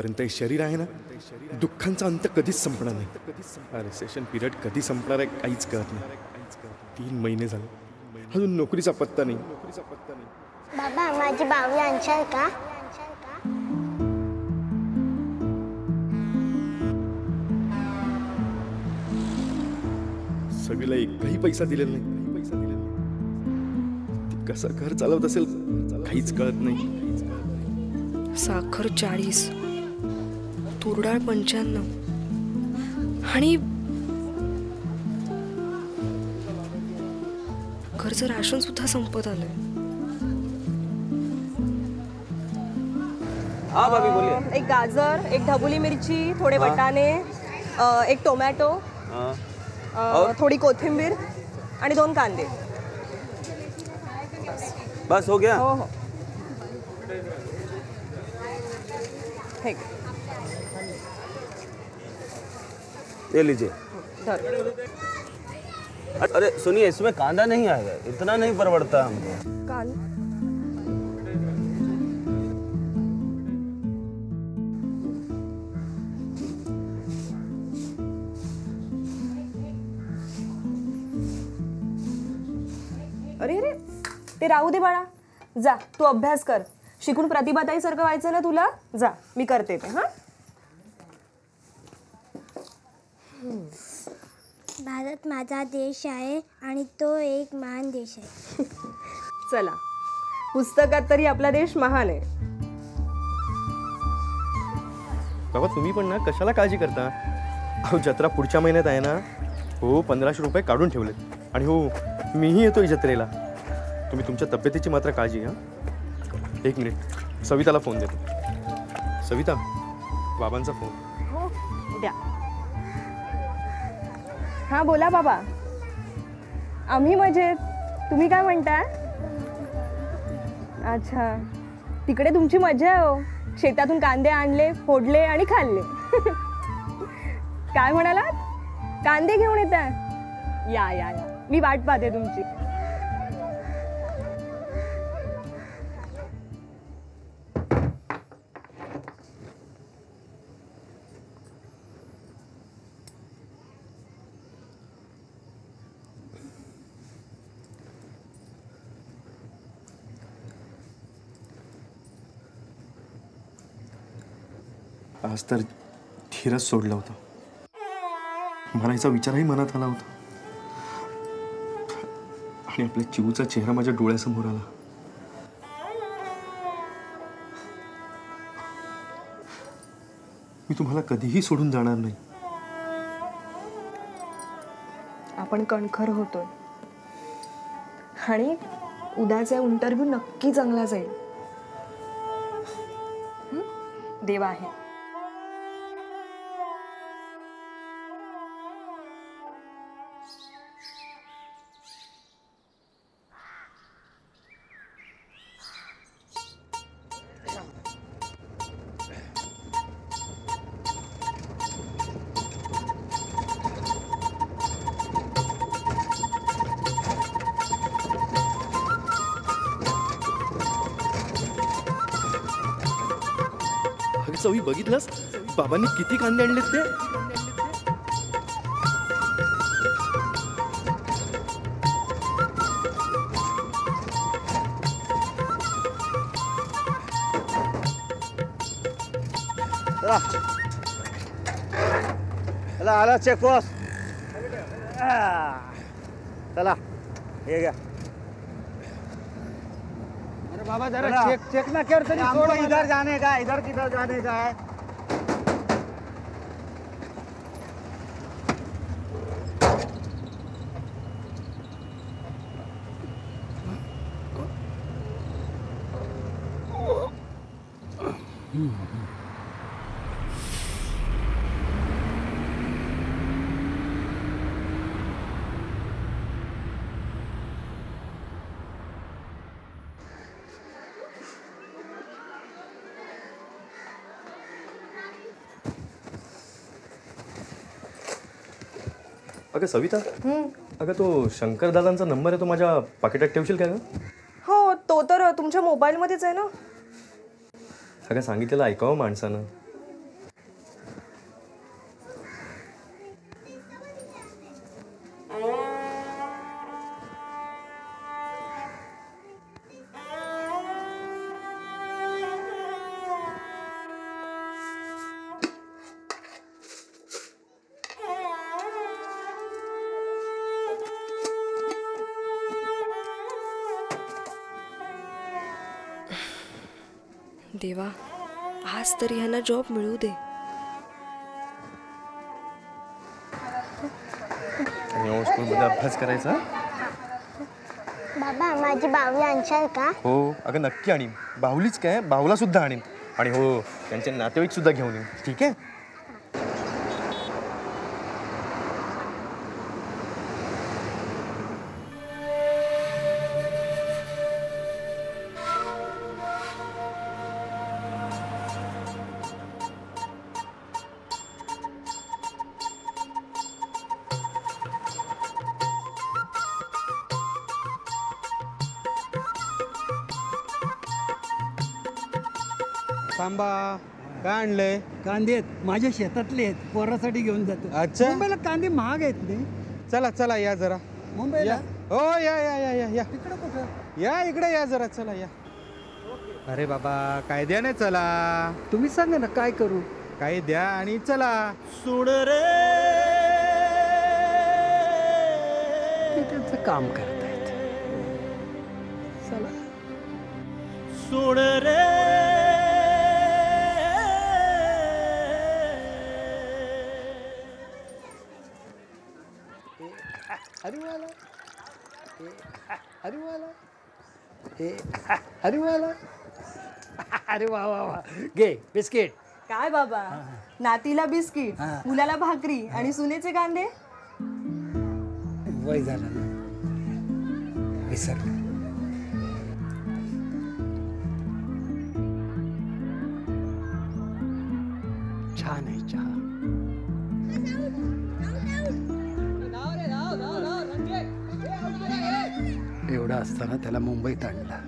जोपर्यंत हे शरीर आहे ना, दुःखांचा अंत कधीच संपणार नाही. हा रिसेशन पिरियड कधी संपणार आहे काहीच कळत नाही. 3 महिने झाले, अजून नोकरीचा पत्ता नाही. बाबा माझी बाहुली आणशाल का? सगळीला एकही पैसा दिलेला नाही. ती कसं घर चालवत असेल काहीच कळत नाही. साखर 40, तुरडाळ 95 आणि घरचं राशन सुद्धा संपत आलंय. हाँ भाभी बोलिए. एक गाजर, एक ढबुली मिरची, थोडे वटाणे, एक टोमॅटो, थोडी कोथिंबीर आणि 2 कांदे. बस हो गया. हो हो. ठीक. ये लीजिए. अरे सुनिए, इसमें कांदा नहीं आएगा, इतना नहीं परवड़ता हमको. कांदा अरे अरे ते राहू दे बाळा. जा तू अभ्यास कर. शिकून प्रतिभाताईसारखं व्हायचं ना तुला. जा मी करते ते. हां भारत माझा देश आहे आणि तो एक महान देश आहे. चला, पुस्तकात तरी आपला देश महान आहे. बाबा तुम्ही पण ना कशाला काळजी करता. अहो जत्रा पुढच्या महिन्यात आहे ना. हो 1500 रुपये काढून ठेवले. आणि हो मीही येतोय जत्रेला. तुम्ही तुमच्या तब्येतीची मात्र काळजी घ्या. 1 मिनिट, सविताला फोन देतो. सविता, बाबांचा फोन. हो द्या. हां बोला बाबा. आम्ही मजेत. तुम्ही काय म्हणताय? अच्छा, तिकडे तुमची मजा आहे हो. शेतातून कांदे आणले, फोडले आणि खाल्ले. काय म्हणालात? कांदे घेऊन येताय? या या या, मी वाट पाहते तुमची. आज तर धीरच सोडला होता. म्हणायचा विचारही मनात आला होता. आणि आपल्या चिवूचा चेहरा माझ्या डोळ्यासमोर आला. मी तुम्हाला कधीही सोडून जाणार नाही. आपण कणखर होतोय आणि उद्याचा इंटरव्ह्यू नक्की चांगला जाईल. देव आहे. चवी बघितलंस बाबांनी किती कांदे आणलेत ते. चला आला चेक पोस्ट. चला ये गया. अरे बाबा जरा चेक ना कर. हमको इधर जाने का, इधर किधर जाने का है. अगं सविता, अगं तो शंकर दादांचा नंबर आहे तो माझ्या पाकिटात ठेवशील का ग? हो, तो तर तुमच्या मोबाईलमध्येच आहे ना. अगं सांगितलेलं ऐकावं माणसानं. देवा, आज तरी ह्यांना जॉब मिळू दे. आणि स्कूलमध्ये अभ्यास करायचा. बाबा माझी बाहुली आणशाल का? हो अगं नक्की आणीन. बाहुलीच काय, बाहुला सुद्धा आणीन. आणि हो त्यांचे नातेवाईक सुद्धा घेऊन येईन. ठीक आहे. सांबा काय आणलंय? कांदे आहेत माझ्या शेतातले आहेत, पोरासाठी घेऊन जातो. अच्छा. मुंबईला कांदे महाग आहेत नाही? चला चला या जरा. मुंबईला या. हो या या या या या तिकडं कुठं? या इकडे या जरा. चला या. अरे बाबा कायद्याने चला. तुम्ही सांगा ना काय करू. काही द्या आणि चला. सोड रे ते त्यांचं काम करतायत. चला. सोड रे अरे वाला अरे वाला अरे वाला अरे वा वा वा घे बिस्किट. काय बाबा, नातीला बिस्किट, मुलाला भाकरी आणि सुनेचे कांदे. वय झालं ना, विसरलं. छान आहे चहा. एवढा असताना त्याला मुंबईत आणला.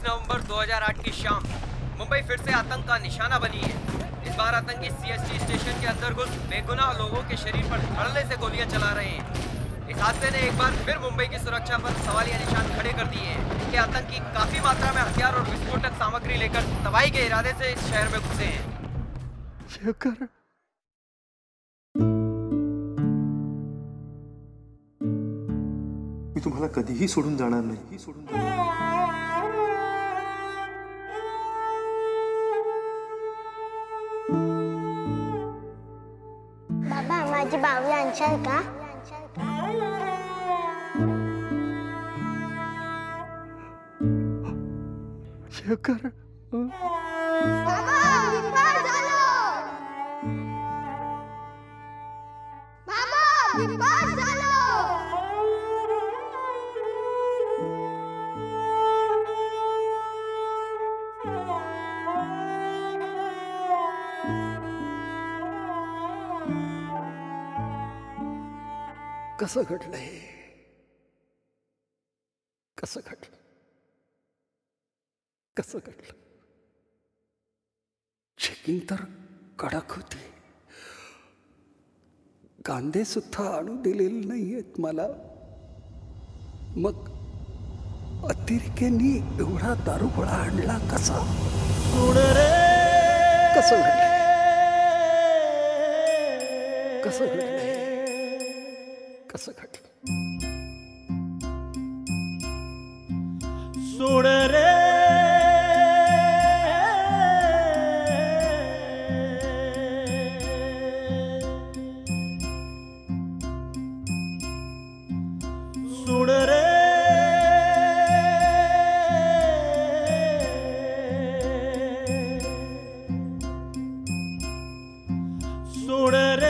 नवंबर 2008 की शाम मुंबई फिर से आतंक का निशाना बनी है. इस बार आतंकी सीएसटी स्टेशन के अंदर घुस बेगुनाह लोगों के शरीर पर धड़ल्ले से गोलियां चला रहे हैं. इस हादसे ने एक बार फिर मुंबई की सुरक्षा पर सवालिया निशान खड़े कर दिए हैं कि आतंकी काफी मात्रा में हथियार और विस्फोटक सामग्री लेकर तबाही के इरादे से इस शहर में घुसे हैं. शेखर मी तुम्हाला कधीही सोडून जाणार नाही. बाबा माझी बाहुली आणशाल का? शेखर कसं घडलं हे? कसं घडलं? कसं घडलं? चेकिंग तर कडक होती. कांदे सुद्धा आणू दिलेले नाहीयेत मला. मग अतिरेक्यांनी एवढा दारूगोळा आणला कसा? कसं घडलं? कसं घडलं हे? कसं घडलं? सोड रे सोड रे सोड रे